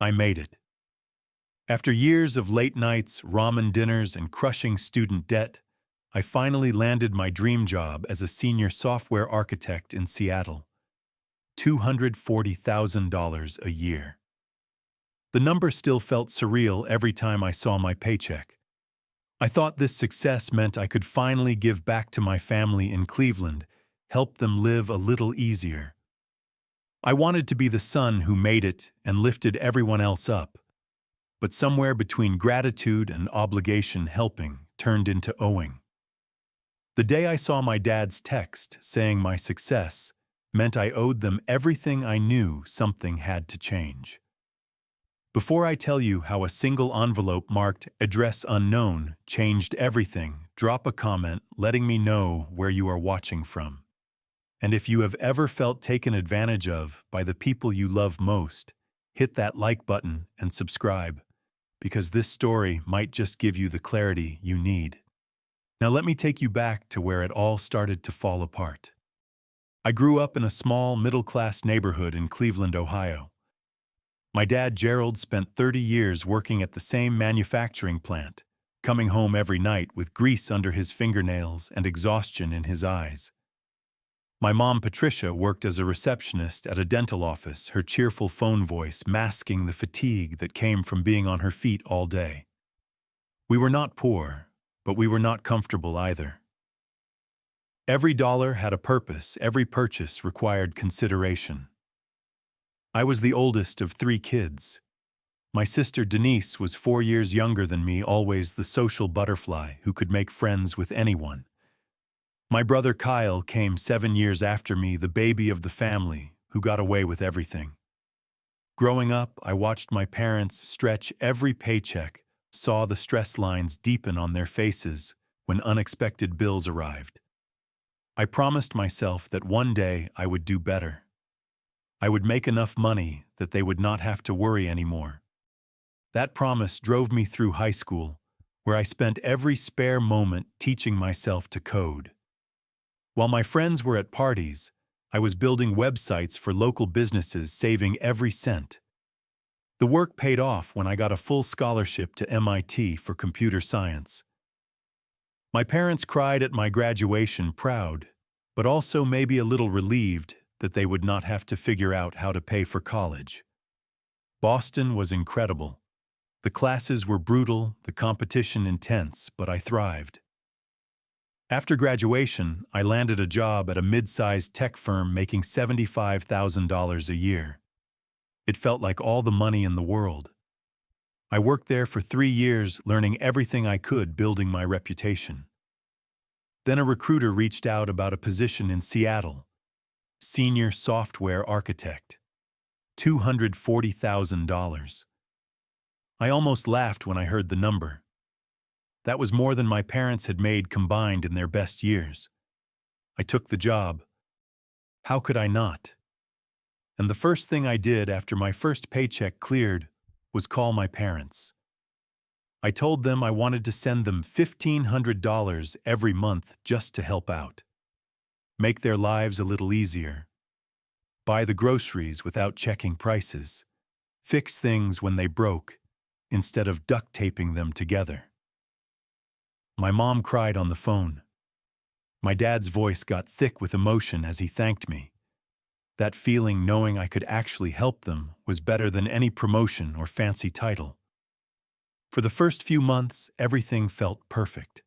I made it. After years of late nights, ramen dinners, and crushing student debt, I finally landed my dream job as a senior software architect in Seattle. $240,000 a year. The number still felt surreal every time I saw my paycheck. I thought this success meant I could finally give back to my family in Cleveland, help them live a little easier. I wanted to be the son who made it and lifted everyone else up. But somewhere between gratitude and obligation, helping turned into owing. The day I saw my dad's text saying my success meant I owed them everything. I knew something had to change. Before I tell you how a single envelope marked "Address Unknown" changed everything, drop a comment letting me know where you are watching from. And if you have ever felt taken advantage of by the people you love most, hit that like button and subscribe, because this story might just give you the clarity you need. Now let me take you back to where it all started to fall apart. I grew up in a small, middle-class neighborhood in Cleveland, Ohio. My dad, Gerald, spent 30 years working at the same manufacturing plant, coming home every night with grease under his fingernails and exhaustion in his eyes. My mom, Patricia, worked as a receptionist at a dental office, her cheerful phone voice masking the fatigue that came from being on her feet all day. We were not poor, but we were not comfortable either. Every dollar had a purpose, every purchase required consideration. I was the oldest of 3 kids. My sister Denise was 4 years younger than me, always the social butterfly who could make friends with anyone. My brother Kyle came 7 years after me, the baby of the family who got away with everything. Growing up, I watched my parents stretch every paycheck, saw the stress lines deepen on their faces when unexpected bills arrived. I promised myself that one day I would do better. I would make enough money that they would not have to worry anymore. That promise drove me through high school, where I spent every spare moment teaching myself to code. While my friends were at parties, I was building websites for local businesses, saving every cent. The work paid off when I got a full scholarship to MIT for computer science. My parents cried at my graduation, proud, but also maybe a little relieved that they would not have to figure out how to pay for college. Boston was incredible. The classes were brutal, the competition intense, but I thrived. After graduation, I landed a job at a mid-sized tech firm making $75,000 a year. It felt like all the money in the world. I worked there for 3 years, learning everything I could, building my reputation. Then a recruiter reached out about a position in Seattle. Senior software architect. $240,000. I almost laughed when I heard the number. That was more than my parents had made combined in their best years. I took the job. How could I not? And the first thing I did after my first paycheck cleared was call my parents. I told them I wanted to send them $1,500 every month just to help out. Make their lives a little easier. Buy the groceries without checking prices. Fix things when they broke, instead of duct taping them together. My mom cried on the phone. My dad's voice got thick with emotion as he thanked me. That feeling, knowing I could actually help them, was better than any promotion or fancy title. For the first few months, everything felt perfect.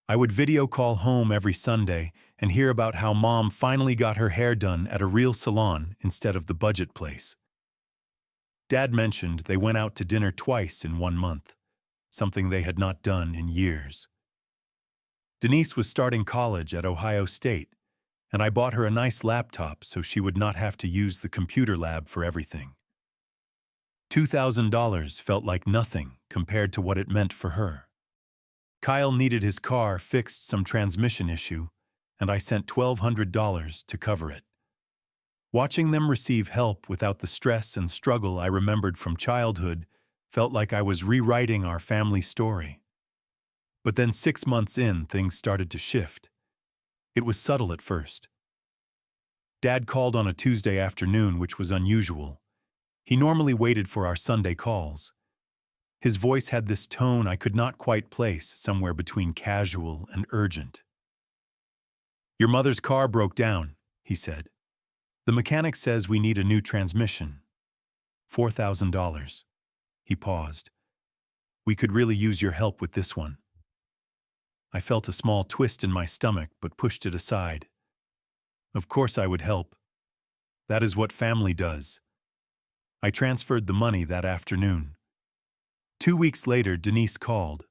I would video call home every Sunday and hear about how Mom finally got her hair done at a real salon instead of the budget place. Dad mentioned they went out to dinner twice in 1 month, something they had not done in years. Denise was starting college at Ohio State, and I bought her a nice laptop so she would not have to use the computer lab for everything. $2,000 felt like nothing compared to what it meant for her. Kyle needed his car fixed, some transmission issue, and I sent $1,200 to cover it. Watching them receive help without the stress and struggle I remembered from childhood felt like I was rewriting our family story. But then 6 months in, things started to shift. It was subtle at first. Dad called on a Tuesday afternoon, which was unusual. He normally waited for our Sunday calls. His voice had this tone I could not quite place, somewhere between casual and urgent. "Your mother's car broke down," he said. "The mechanic says we need a new transmission. $4,000. He paused. "We could really use your help with this one." I felt a small twist in my stomach but pushed it aside. Of course I would help. That is what family does. I transferred the money that afternoon. 2 weeks later, Denise called.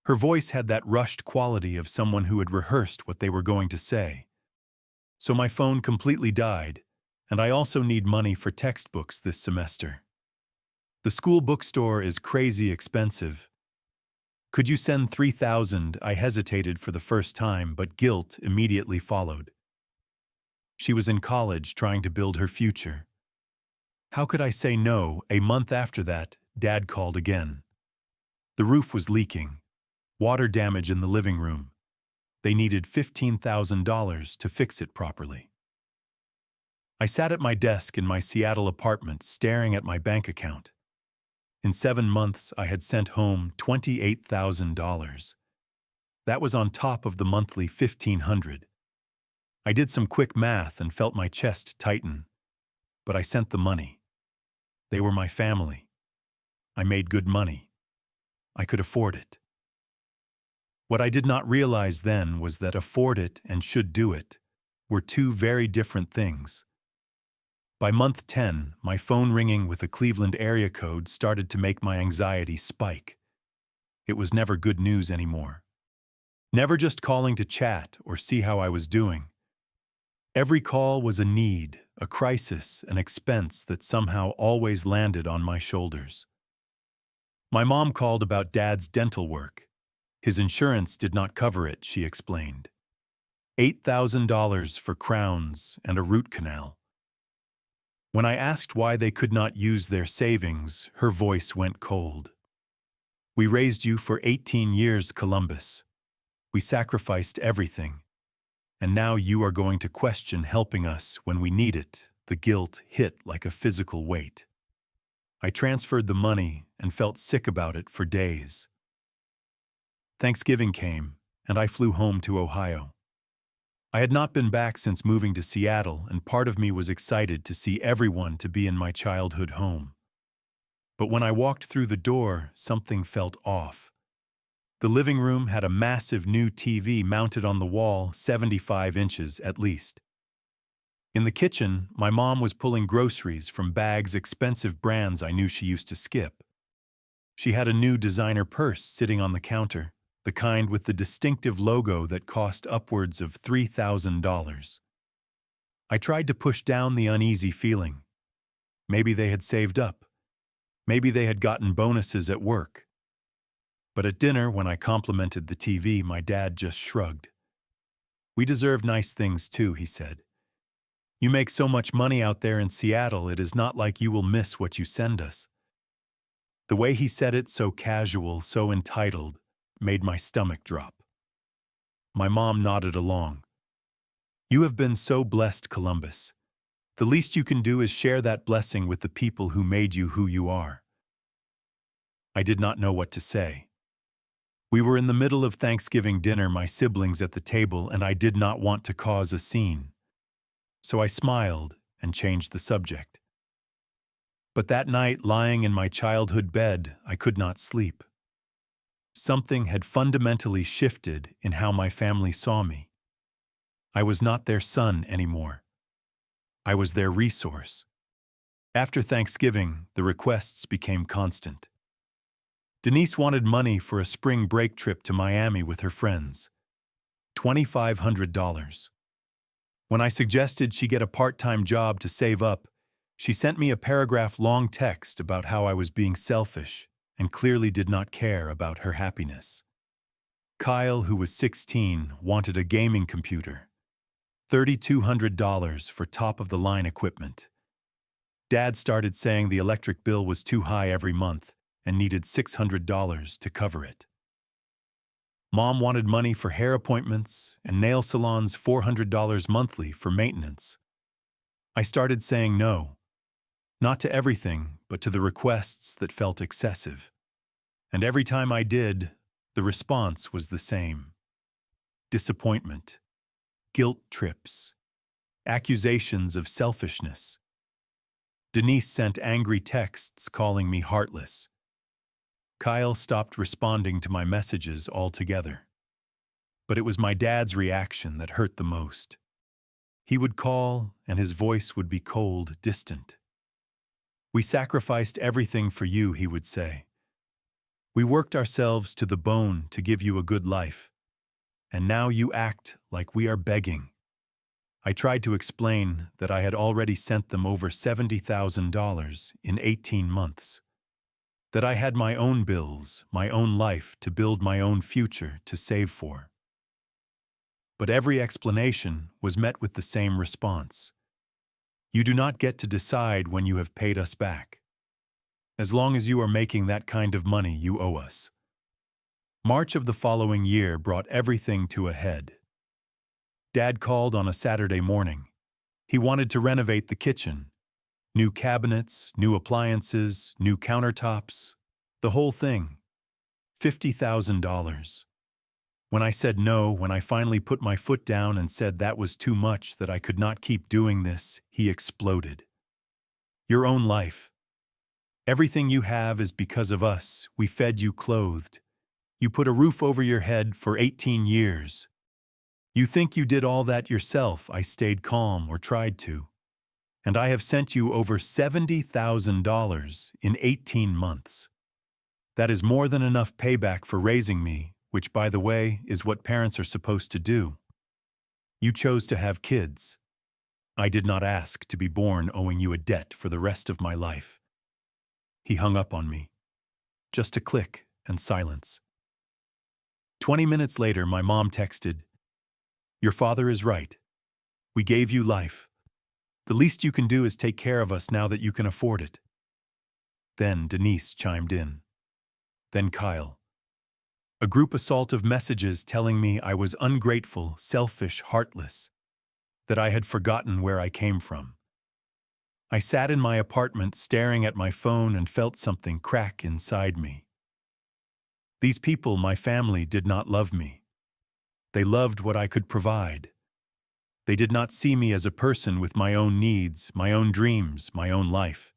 Her voice had that rushed quality of someone who had rehearsed what they were going to say. "So my phone completely died, and I also need money for textbooks this semester. The school bookstore is crazy expensive. Could you send $3,000? I hesitated for the first time, but guilt immediately followed. She was in college trying to build her future. How could I say no? A month after that, Dad called again. The roof was leaking. Water damage in the living room. They needed $15,000 to fix it properly. I sat at my desk in my Seattle apartment staring at my bank account. In 7 months, I had sent home $28,000. That was on top of the monthly $1,500. I did some quick math and felt my chest tighten. But I sent the money. They were my family. I made good money. I could afford it. What I did not realize then was that afford it and should do it were two very different things. By month 10, my phone ringing with a Cleveland area code started to make my anxiety spike. It was never good news anymore. Never just calling to chat or see how I was doing. Every call was a need, a crisis, an expense that somehow always landed on my shoulders. My mom called about Dad's dental work. His insurance did not cover it, she explained. $8,000 for crowns and a root canal. When I asked why they could not use their savings, her voice went cold. "We raised you for 18 years, Columbus. We sacrificed everything. And now you are going to question helping us when we need it." The guilt hit like a physical weight. I transferred the money and felt sick about it for days. Thanksgiving came, and I flew home to Ohio. I had not been back since moving to Seattle, and part of me was excited to see everyone to be in my childhood home. But when I walked through the door, something felt off. The living room had a massive new TV mounted on the wall, 75 inches at least. In the kitchen, my mom was pulling groceries from bags, expensive brands I knew she used to skip. She had a new designer purse sitting on the counter, the kind with the distinctive logo that cost upwards of $3,000. I tried to push down the uneasy feeling. Maybe they had saved up. Maybe they had gotten bonuses at work. But at dinner, when I complimented the TV, my dad just shrugged. "We deserve nice things too," he said. "You make so much money out there in Seattle, it is not like you will miss what you send us." The way he said it, so casual, so entitled, made my stomach drop. My mom nodded along. "You have been so blessed, Columbus. The least you can do is share that blessing with the people who made you who you are." I did not know what to say. We were in the middle of Thanksgiving dinner, my siblings at the table, and I did not want to cause a scene. So I smiled and changed the subject. But that night, lying in my childhood bed, I could not sleep. Something had fundamentally shifted in how my family saw me. I was not their son anymore. I was their resource. After Thanksgiving, the requests became constant. Denise wanted money for a spring break trip to Miami with her friends. $2,500. When I suggested she get a part-time job to save up, she sent me a paragraph-long text about how I was being selfish and clearly did not care about her happiness. Kyle, who was 16, wanted a gaming computer. $3,200 for top-of-the-line equipment. Dad started saying the electric bill was too high every month and needed $600 to cover it. Mom wanted money for hair appointments and nail salons, $400 monthly for maintenance. I started saying no. Not to everything, but to the requests that felt excessive. And every time I did, the response was the same. Disappointment, guilt trips, accusations of selfishness. Denise sent angry texts calling me heartless. Kyle stopped responding to my messages altogether. But it was my dad's reaction that hurt the most. He would call, and his voice would be cold, distant. "We sacrificed everything for you," he would say. "We worked ourselves to the bone to give you a good life. And now you act like we are begging." I tried to explain that I had already sent them over $70,000 in 18 months. That I had my own bills, my own life to build my own future to save for. But every explanation was met with the same response. "You do not get to decide when you have paid us back. As long as you are making that kind of money, you owe us." March of the following year brought everything to a head. Dad called on a Saturday morning. He wanted to renovate the kitchen. New cabinets, new appliances, new countertops, the whole thing. $50,000. When I said no, when I finally put my foot down and said that was too much, that I could not keep doing this, he exploded. "Your own life. Everything you have is because of us. We fed you, clothed. You put a roof over your head for 18 years. You think you did all that yourself." I stayed calm, or tried to. "And I have sent you over $70,000 in 18 months. That is more than enough payback for raising me, which, by the way, is what parents are supposed to do. You chose to have kids. I did not ask to be born owing you a debt for the rest of my life." He hung up on me. Just a click and silence. 20 minutes later, my mom texted, "Your father is right. We gave you life. The least you can do is take care of us now that you can afford it." Then Denise chimed in. Then Kyle. A group assault of messages telling me I was ungrateful, selfish, heartless, that I had forgotten where I came from. I sat in my apartment staring at my phone and felt something crack inside me. These people, my family, did not love me. They loved what I could provide. They did not see me as a person with my own needs, my own dreams, my own life.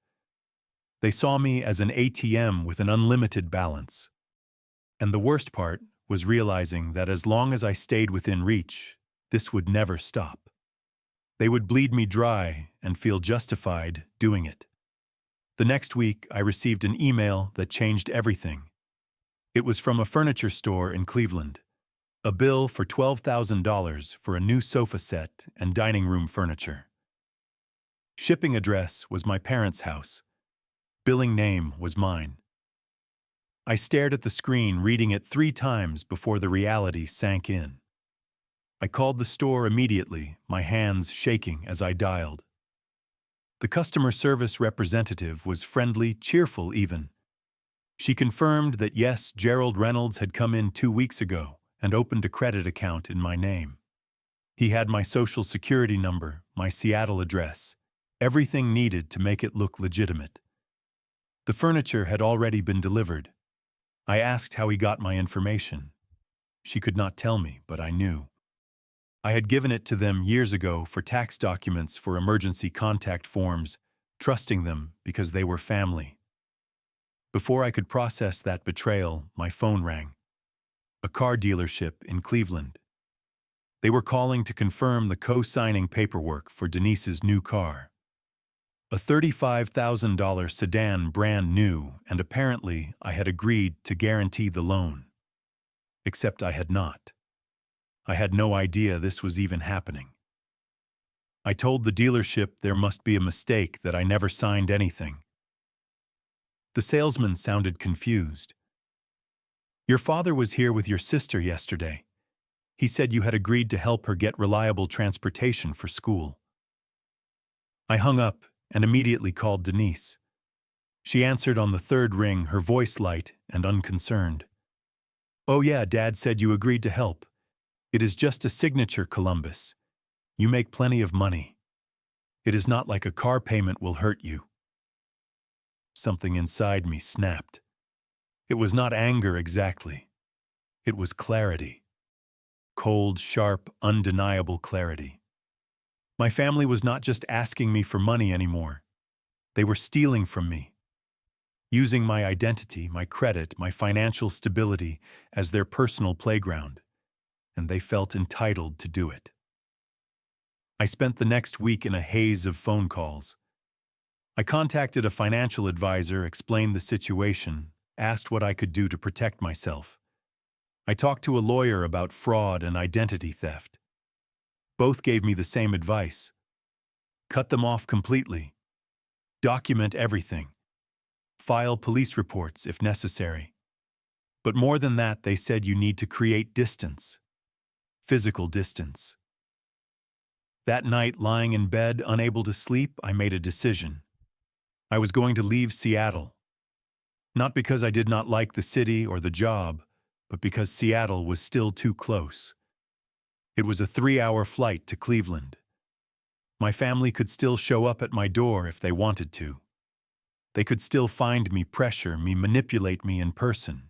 They saw me as an ATM with an unlimited balance. And the worst part was realizing that as long as I stayed within reach, this would never stop. They would bleed me dry and feel justified doing it. The next week, I received an email that changed everything. It was from a furniture store in Cleveland. A bill for $12,000 for a new sofa set and dining room furniture. Shipping address was my parents' house. Billing name was mine. I stared at the screen, reading it 3 times before the reality sank in. I called the store immediately, my hands shaking as I dialed. The customer service representative was friendly, cheerful even. She confirmed that yes, Gerald Reynolds had come in 2 weeks ago and opened a credit account in my name. He had my social security number, my Seattle address, everything needed to make it look legitimate. The furniture had already been delivered. I asked how he got my information. She could not tell me, but I knew. I had given it to them years ago for tax documents, for emergency contact forms, trusting them because they were family. Before I could process that betrayal, my phone rang. A car dealership in Cleveland. They were calling to confirm the co-signing paperwork for Denise's new car. A $35,000 sedan, brand new, and apparently I had agreed to guarantee the loan. Except I had not. I had no idea this was even happening. I told the dealership there must be a mistake, that I never signed anything. The salesman sounded confused. "Your father was here with your sister yesterday. He said you had agreed to help her get reliable transportation for school." I hung up and immediately called Denise. She answered on the 3rd ring, her voice light and unconcerned. "Oh yeah, Dad said you agreed to help. It is just a signature, Columbus. You make plenty of money. It is not like a car payment will hurt you." something inside me snapped. It was not anger exactly. It was clarity. Cold, sharp, undeniable clarity. My family was not just asking me for money anymore. They were stealing from me, using my identity, my credit, my financial stability as their personal playground, and they felt entitled to do it. I spent the next week in a haze of phone calls. I contacted a financial advisor, explained the situation, asked what I could do to protect myself. I talked to a lawyer about fraud and identity theft. Both gave me the same advice. Cut them off completely. Document everything. File police reports if necessary. But more than that, they said you need to create distance. Physical distance. That night, lying in bed, unable to sleep, I made a decision. I was going to leave Seattle. Not because I did not like the city or the job, but because Seattle was still too close. It was a 3-hour flight to Cleveland. My family could still show up at my door if they wanted to. They could still find me, pressure me, manipulate me in person.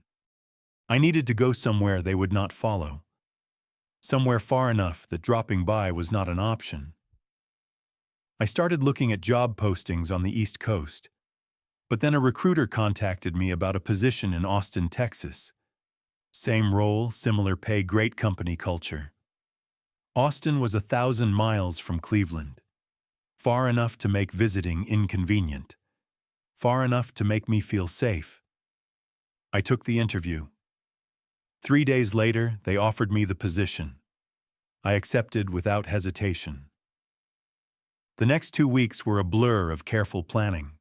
I needed to go somewhere they would not follow. Somewhere far enough that dropping by was not an option. I started looking at job postings on the East Coast, but then a recruiter contacted me about a position in Austin, Texas. Same role, similar pay, great company culture. Austin was 1,000 miles from Cleveland. Far enough to make visiting inconvenient. Far enough to make me feel safe. I took the interview. 3 days later, they offered me the position. I accepted without hesitation. The next 2 weeks were a blur of careful planning.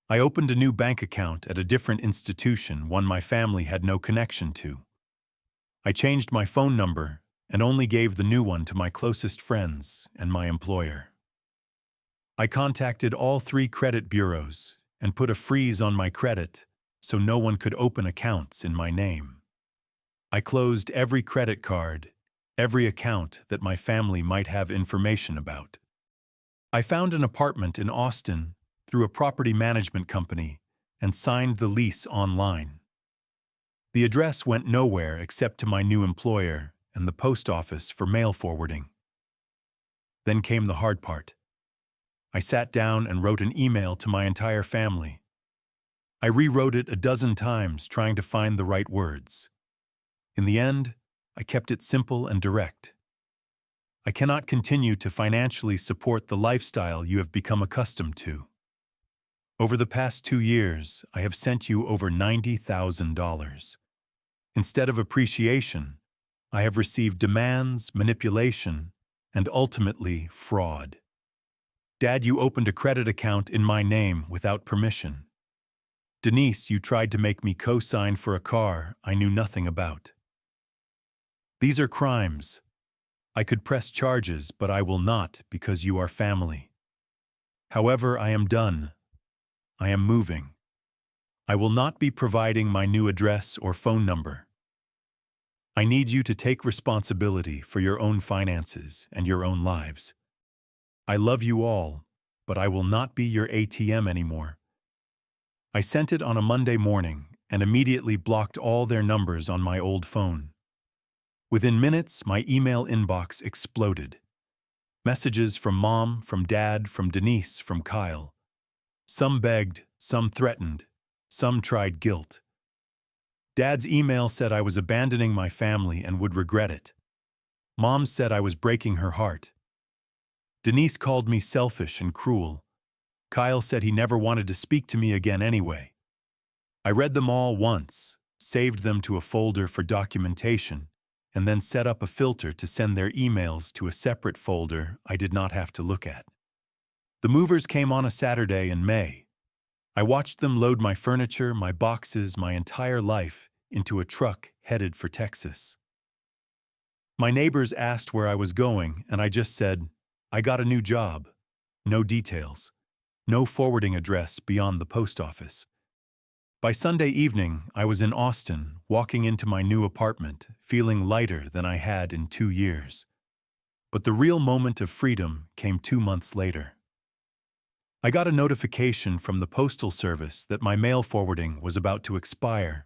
I opened a new bank account at a different institution, one my family had no connection to. I changed my phone number and only gave the new one to my closest friends and my employer. I contacted all 3 credit bureaus and put a freeze on my credit so no one could open accounts in my name. I closed every credit card, every account that my family might have information about. I found an apartment in Austin through a property management company and signed the lease online. The address went nowhere except to my new employer and the post office for mail forwarding. Then came the hard part. I sat down and wrote an email to my entire family. I rewrote it a dozen times trying to find the right words. In the end, I kept it simple and direct. I cannot continue to financially support the lifestyle you have become accustomed to. Over the past 2 years, I have sent you over $90,000. Instead of appreciation, I have received demands, manipulation, and ultimately fraud. Dad, you opened a credit account in my name without permission. Denise, you tried to make me co-sign for a car I knew nothing about. These are crimes. I could press charges, but I will not because you are family. However, I am done. I am moving. I will not be providing my new address or phone number. I need you to take responsibility for your own finances and your own lives. I love you all, but I will not be your ATM anymore. I sent it on a Monday morning and immediately blocked all their numbers on my old phone. Within minutes, my email inbox exploded. Messages from Mom, from Dad, from Denise, from Kyle. Some begged, some threatened, some tried guilt. Dad's email said I was abandoning my family and would regret it. Mom said I was breaking her heart. Denise called me selfish and cruel. Kyle said he never wanted to speak to me again anyway. I read them all once, saved them to a folder for documentation, and then set up a filter to send their emails to a separate folder I did not have to look at. The movers came on a Saturday in May. I watched them load my furniture, my boxes, my entire life into a truck headed for Texas. My neighbors asked where I was going, and I just said, I got a new job. No details. No forwarding address beyond the post office. By Sunday evening, I was in Austin, walking into my new apartment, feeling lighter than I had in 2 years. But the real moment of freedom came 2 months later. I got a notification from the Postal Service that my mail forwarding was about to expire.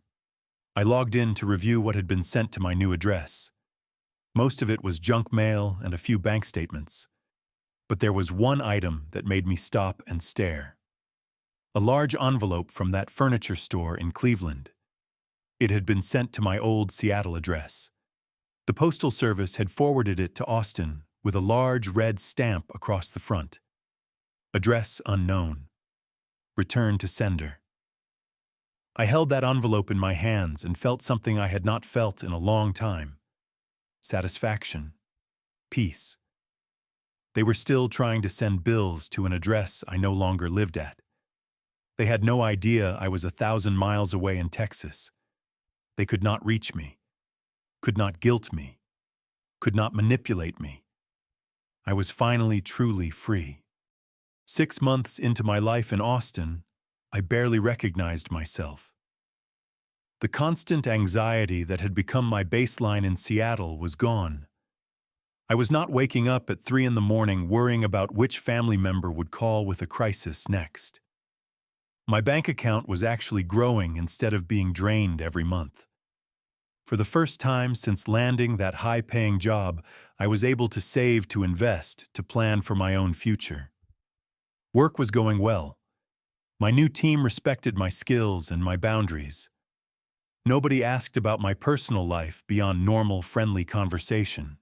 I logged in to review what had been sent to my new address. Most of it was junk mail and a few bank statements. But there was one item that made me stop and stare. A large envelope from that furniture store in Cleveland. It had been sent to my old Seattle address. The Postal Service had forwarded it to Austin with a large red stamp across the front. Address unknown. Return to sender. I held that envelope in my hands and felt something I had not felt in a long time. Satisfaction. Peace. They were still trying to send bills to an address I no longer lived at. They had no idea I was 1,000 miles away in Texas. They could not reach me, could not guilt me, could not manipulate me. I was finally truly free. 6 months into my life in Austin, I barely recognized myself. The constant anxiety that had become my baseline in Seattle was gone. I was not waking up at 3 in the morning worrying about which family member would call with a crisis next. My bank account was actually growing instead of being drained every month. For the first time since landing that high-paying job, I was able to save, to invest, to plan for my own future. Work was going well. My new team respected my skills and my boundaries. Nobody asked about my personal life beyond normal, friendly conversation.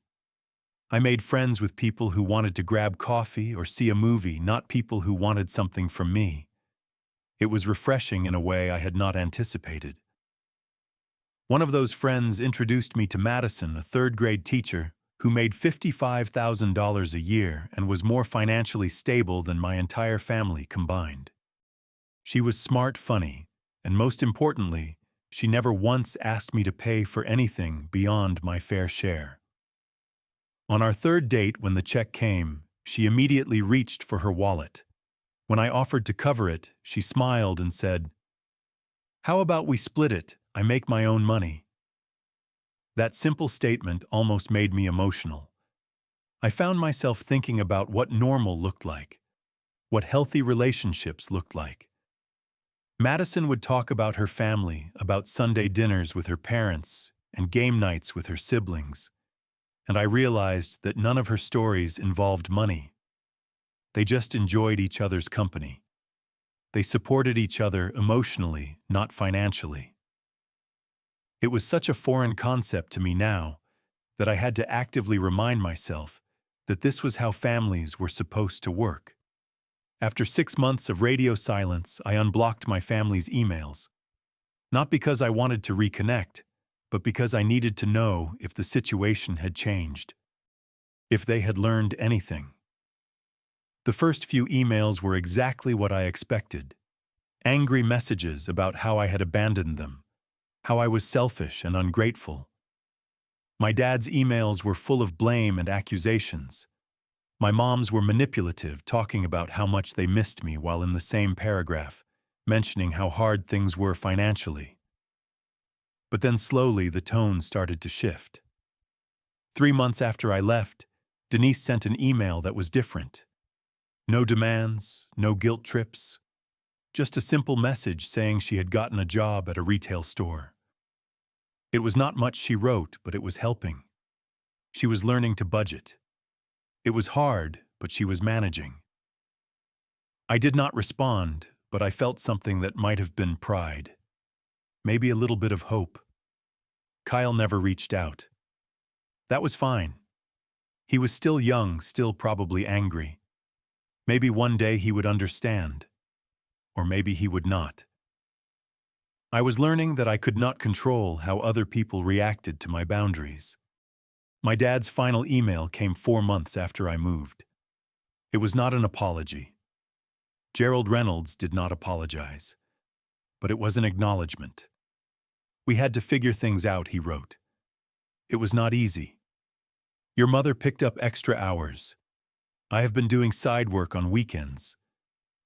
I made friends with people who wanted to grab coffee or see a movie, not people who wanted something from me. It was refreshing in a way I had not anticipated. One of those friends introduced me to Madison, a third-grade teacher who made $55,000 a year and was more financially stable than my entire family combined. She was smart, funny, and most importantly, she never once asked me to pay for anything beyond my fair share. On our third date, when the check came, she immediately reached for her wallet. When I offered to cover it, she smiled and said, "How about we split it? I make my own money." That simple statement almost made me emotional. I found myself thinking about what normal looked like, what healthy relationships looked like. Madison would talk about her family, about Sunday dinners with her parents, and game nights with her siblings. And I realized that none of her stories involved money. They just enjoyed each other's company. They supported each other emotionally, not financially. It was such a foreign concept to me now that I had to actively remind myself that this was how families were supposed to work. After 6 months of radio silence, I unblocked my family's emails. Not because I wanted to reconnect, but because I needed to know if the situation had changed, if they had learned anything. The first few emails were exactly what I expected. Angry messages about how I had abandoned them, how I was selfish and ungrateful. My dad's emails were full of blame and accusations. My mom's were manipulative, talking about how much they missed me while in the same paragraph, mentioning how hard things were financially. But then slowly the tone started to shift. 3 months after I left, Denise sent an email that was different. No demands, no guilt trips, just a simple message saying she had gotten a job at a retail store. It was not much she wrote, but it was helping. She was learning to budget. It was hard, but she was managing. I did not respond, but I felt something that might have been pride. Maybe a little bit of hope. Kyle never reached out. That was fine. He was still young, still probably angry. Maybe one day he would understand. Or maybe he would not. I was learning that I could not control how other people reacted to my boundaries. My dad's final email came 4 months after I moved. It was not an apology. Gerald Reynolds did not apologize. But it was an acknowledgement. We had to figure things out, he wrote. It was not easy. Your mother picked up extra hours. I have been doing side work on weekends.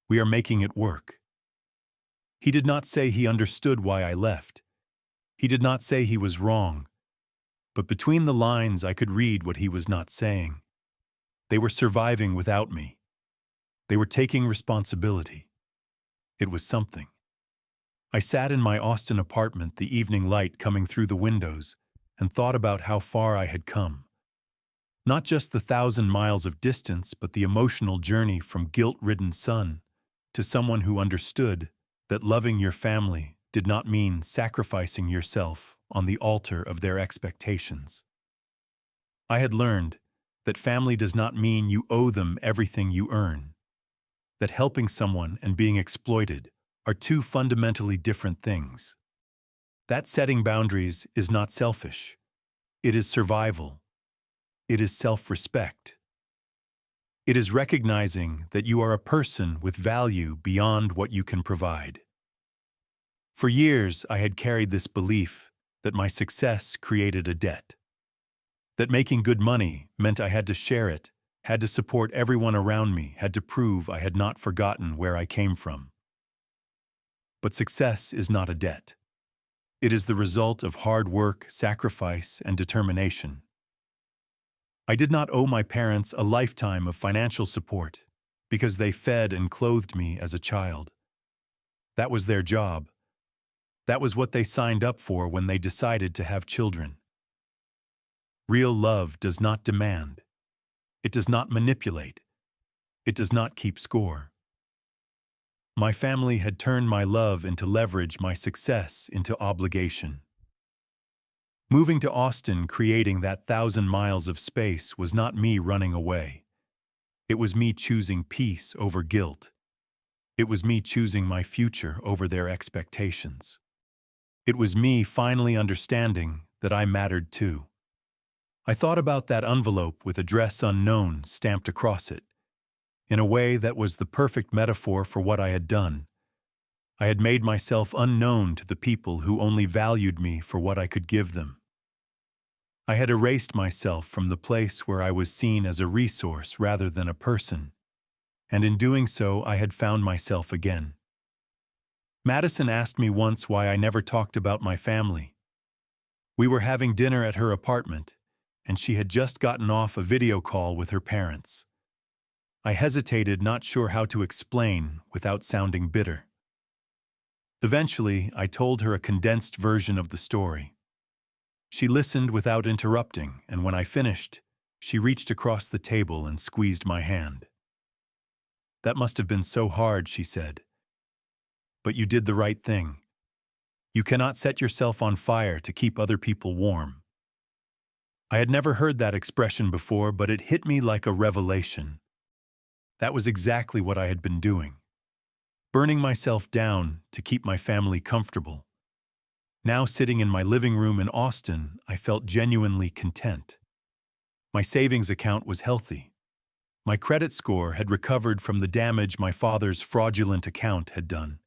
We are making it work. He did not say he understood why I left. He did not say he was wrong. But between the lines I could read what he was not saying. They were surviving without me. They were taking responsibility. It was something. I sat in my Austin apartment, the evening light coming through the windows, and thought about how far I had come. Not just the 1,000 miles of distance, but the emotional journey from guilt-ridden son to someone who understood that loving your family did not mean sacrificing yourself on the altar of their expectations. I had learned that family does not mean you owe them everything you earn, that helping someone and being exploited are two fundamentally different things. That setting boundaries is not selfish. It is survival. It is self-respect. It is recognizing that you are a person with value beyond what you can provide. For years, I had carried this belief that my success created a debt, that making good money meant I had to share it, had to support everyone around me, had to prove I had not forgotten where I came from. But success is not a debt. It is the result of hard work, sacrifice, and determination. I did not owe my parents a lifetime of financial support because they fed and clothed me as a child. That was their job. That was what they signed up for when they decided to have children. Real love does not demand. It does not manipulate. It does not keep score. My family had turned my love into leverage, my success into obligation. Moving to Austin, creating that 1,000 miles of space, was not me running away. It was me choosing peace over guilt. It was me choosing my future over their expectations. It was me finally understanding that I mattered too. I thought about that envelope with address unknown stamped across it, in a way that was the perfect metaphor for what I had done. I had made myself unknown to the people who only valued me for what I could give them. I had erased myself from the place where I was seen as a resource rather than a person, and in doing so I had found myself again. Madison asked me once why I never talked about my family. We were having dinner at her apartment, and she had just gotten off a video call with her parents. I hesitated, not sure how to explain without sounding bitter. Eventually, I told her a condensed version of the story. She listened without interrupting, and when I finished, she reached across the table and squeezed my hand. "That must have been so hard," she said. "But you did the right thing. You cannot set yourself on fire to keep other people warm." I had never heard that expression before, but it hit me like a revelation. That was exactly what I had been doing. Burning myself down to keep my family comfortable. Now, sitting in my living room in Austin, I felt genuinely content. My savings account was healthy. My credit score had recovered from the damage my father's fraudulent account had done.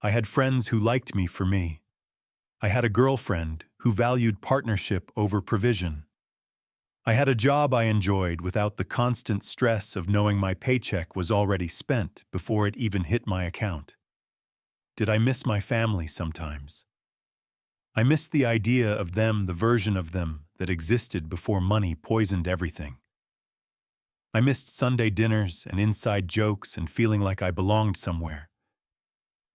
I had friends who liked me for me. I had a girlfriend who valued partnership over provision. I had a job I enjoyed without the constant stress of knowing my paycheck was already spent before it even hit my account. Did I miss my family sometimes? I missed the idea of them, the version of them that existed before money poisoned everything. I missed Sunday dinners and inside jokes and feeling like I belonged somewhere.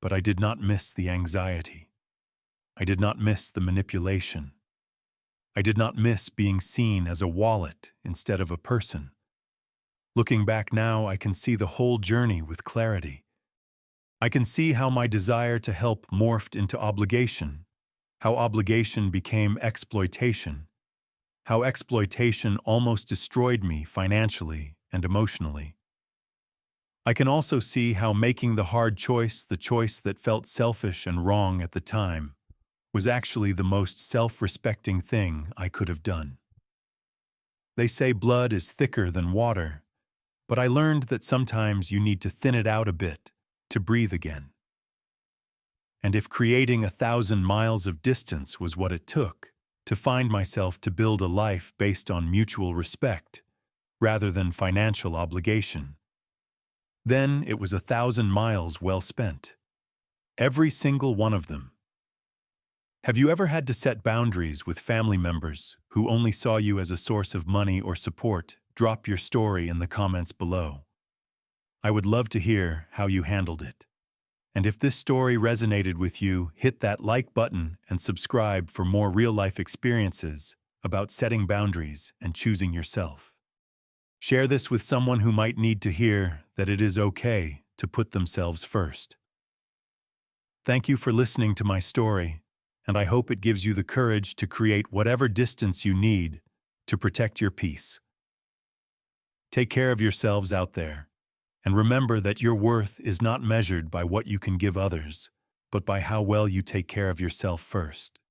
But I did not miss the anxiety. I did not miss the manipulation. I did not miss being seen as a wallet instead of a person. Looking back now, I can see the whole journey with clarity. I can see how my desire to help morphed into obligation, how obligation became exploitation, how exploitation almost destroyed me financially and emotionally. I can also see how making the hard choice, the choice that felt selfish and wrong at the time, was actually the most self-respecting thing I could have done. They say blood is thicker than water, but I learned that sometimes you need to thin it out a bit to breathe again. And if creating 1,000 miles of distance was what it took to find myself to build a life based on mutual respect rather than financial obligation, then it was 1,000 miles well spent. Every single one of them. Have you ever had to set boundaries with family members who only saw you as a source of money or support? Drop your story in the comments below. I would love to hear how you handled it. And if this story resonated with you, hit that like button and subscribe for more real-life experiences about setting boundaries and choosing yourself. Share this with someone who might need to hear that it is okay to put themselves first. Thank you for listening to my story, and I hope it gives you the courage to create whatever distance you need to protect your peace. Take care of yourselves out there, and remember that your worth is not measured by what you can give others, but by how well you take care of yourself first.